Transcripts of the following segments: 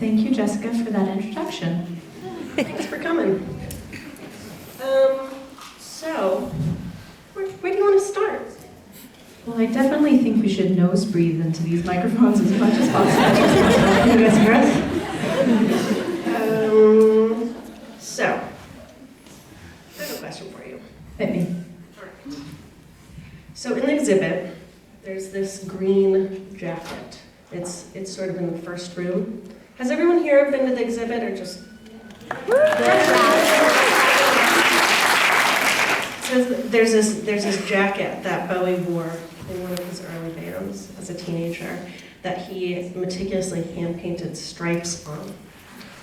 Thank you, Jessica, for that introduction. Thanks for coming. So, where do you want to start? Well, I definitely think we should nose breathe into these microphones as much as possible. Can you guys hear us? So, I have a question for you. Hit me. All right. So in the exhibit, there's this green jacket. It's sort of in the first room. Has everyone here been to the exhibit or just? So there's this jacket that Bowie wore in one of his early bands as a teenager that he meticulously hand-painted stripes on.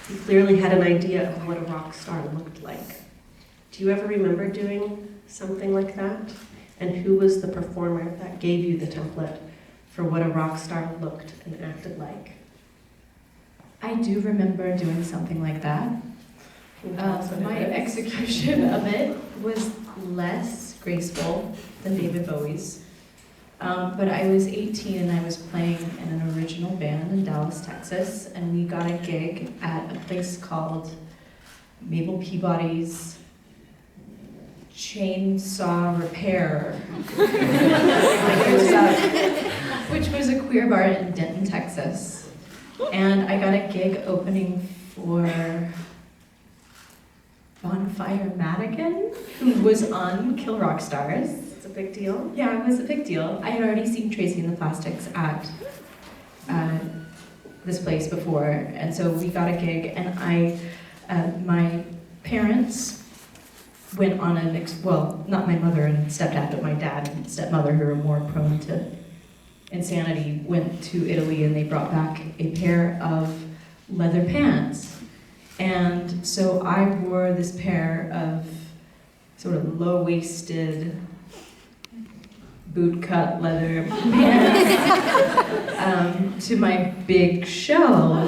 He clearly had an idea of what a rock star looked like. Do you ever remember doing something like that? And who was the performer that gave you the template for what a rock star looked and acted like? I do remember doing something like that. My execution of it was less graceful than David Bowie's. But I was 18 and I was playing in an original band in Dallas, Texas, and we got a gig at a place called Mabel Peabody's Chainsaw Repair, which was a queer bar in Denton, Texas. And I got a gig opening for Bonfire Madigan, who was on Kill Rock Stars. It's a big deal. Yeah, it was a big deal. I had already seen Tracy and the Plastics at this place before, and so we got a gig, and my parents went on not my mother and stepdad, but my dad and stepmother, who are more prone to insanity, went to Italy and they brought back a pair of leather pants. And so I wore this pair of sort of low-waisted, boot-cut leather pants to my big show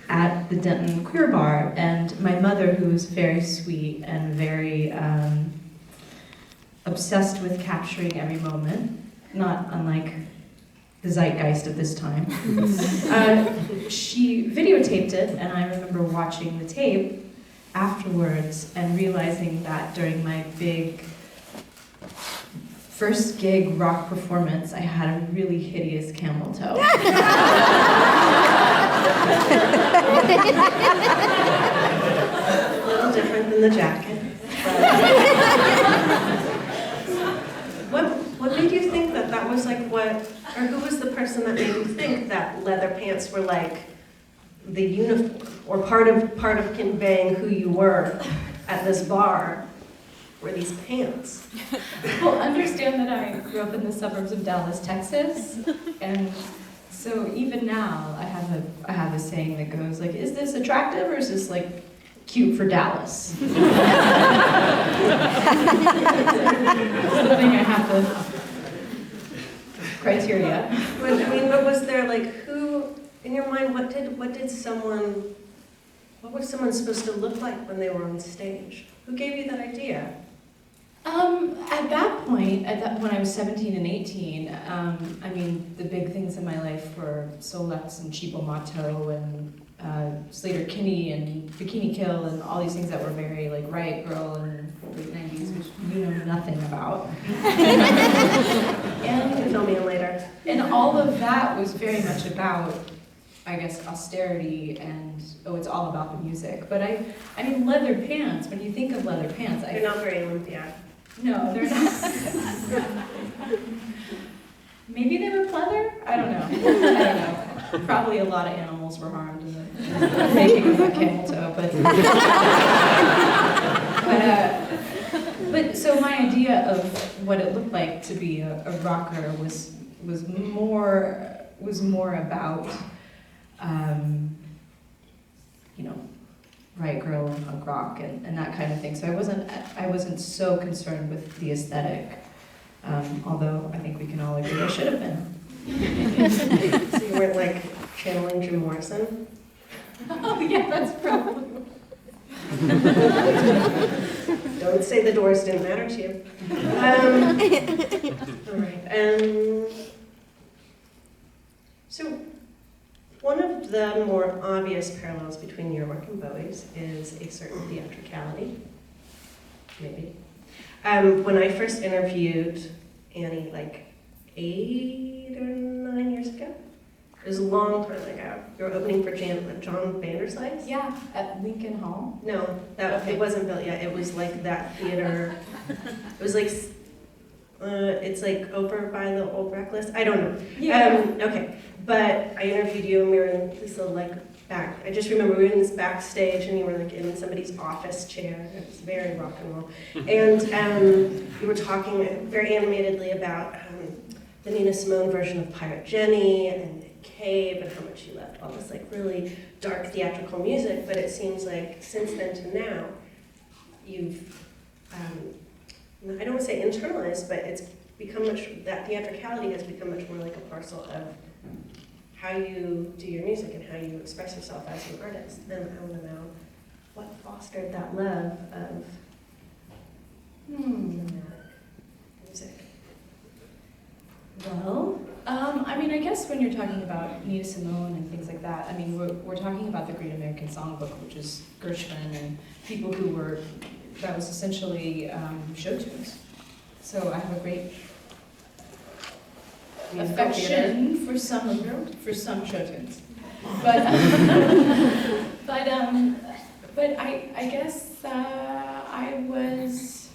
at the Denton Queer Bar. And my mother, who was very sweet and very obsessed with capturing every moment, not unlike the zeitgeist of this time, she videotaped it, and I remember watching the tape afterwards and realizing that during my big first gig rock performance, I had a really hideous camel toe. A little different than the jacket. What made you think that was like or who was the person that made you think that leather pants were like the uniform, or part of conveying who you were at this bar were these pants? Well, understand that I grew up in the suburbs of Dallas, Texas, and so even now I have a saying that goes like, is this attractive or is this like cute for Dallas? That's the thing I have to criteria. But was there like who in your mind? What was someone supposed to look like when they were on stage? Who gave you that idea? At that point, when I was 17 and 18, the big things in my life were Solex and Cheapo Mato and Slater Kinney and Bikini Kill and all these things that were very like Riot Girl and late 90s, which you know nothing about. And you can fill me in later. And all of that was very much about, I guess, austerity and, it's all about the music. But leather pants, when you think of leather pants, they're not very Olympia. No, they're not. Maybe they were pleather? I don't know. Probably a lot of animals were harmed in the making of a camel toe, but so my idea of what it looked like to be a rocker was more about Riot Girl and punk rock and that kind of thing. So I wasn't so concerned with the aesthetic, although I think we can all agree I should have been. So you weren't like channeling Jim Morrison? Oh yeah, that's probably. Don't say the Doors didn't matter to you. All right. So One of the more obvious parallels between your work and Bowie's is a certain theatricality, maybe. When I first interviewed Annie like 8 or 9 years ago, it was a long time ago. You were opening for John Vanderslice? Yeah, at Lincoln Hall. No, it wasn't built yet. It was like that theater. It was like, it's like over by the Old Reckless. I don't know. Yeah. Okay, but I interviewed you and we were in this little like back. I just remember we were in this backstage and you were like in somebody's office chair. It was very rock and roll. And you were talking very animatedly about the Nina Simone version of Pirate Jenny and Cave and how much you loved all this like really dark theatrical music. But it seems like since then to now, you've I don't want to say internalized, but it's become that theatricality has become much more like a parcel of how you do your music and how you express yourself as an artist. And I want to know what fostered that love of music. Well, I mean, I guess when you're talking about Nina Simone and things like that, I mean, we're talking about the Great American Songbook, which is Gershwin and people who were, that was essentially show tunes. So I have a great affection for some show tunes. But I guess I was.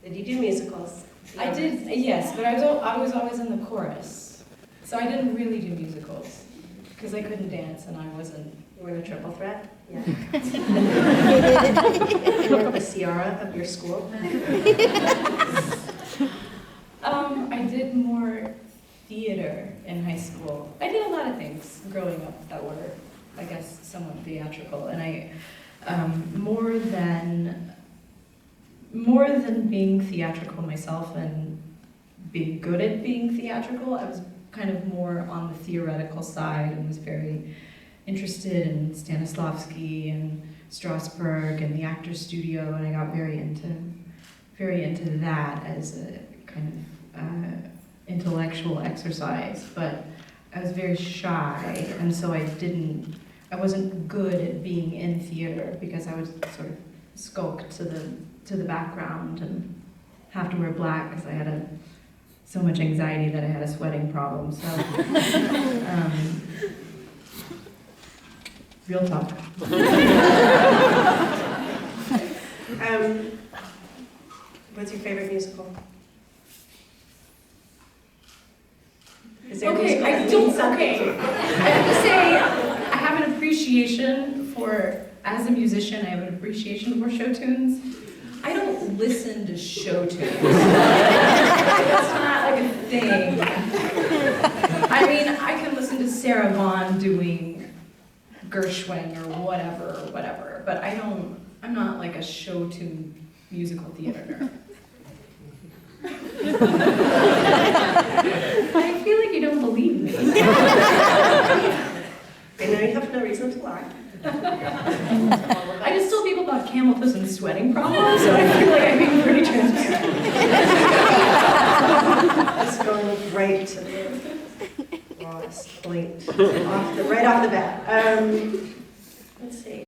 Did you do musicals? I did, yes, but I was always in the chorus. So I didn't really do musicals because I couldn't dance and I wasn't. You were in a triple threat? Yeah. You were the Ciara of your school? I did more theater in high school. I did a lot of things growing up that were, I guess, somewhat theatrical. And I, more than being theatrical myself and being good at being theatrical, I was kind of more on the theoretical side and was very interested in Stanislavski and Strasberg and the Actors Studio, and I got very into that as a kind of intellectual exercise. But I was very shy, and so I wasn't good at being in theater because I would sort of skulk to the background and have to wear black because I had so much anxiety that I had a sweating problem. So, real talk. What's your favorite musical? Is there Okay, I have to say, I have an appreciation for, as a musician, I have an appreciation for show tunes. I don't listen to show tunes. That's not like a thing. I mean, I can listen to Sarah Vaughan doing Gershwin or whatever, but I'm not like a show tune musical theater nerd. I feel like you don't believe me. I know you have no reason to lie. I just told people about camel puss and sweating problems, so I feel like I'm being pretty transparent. Just going right to the rawest point, right off the bat. Let's see.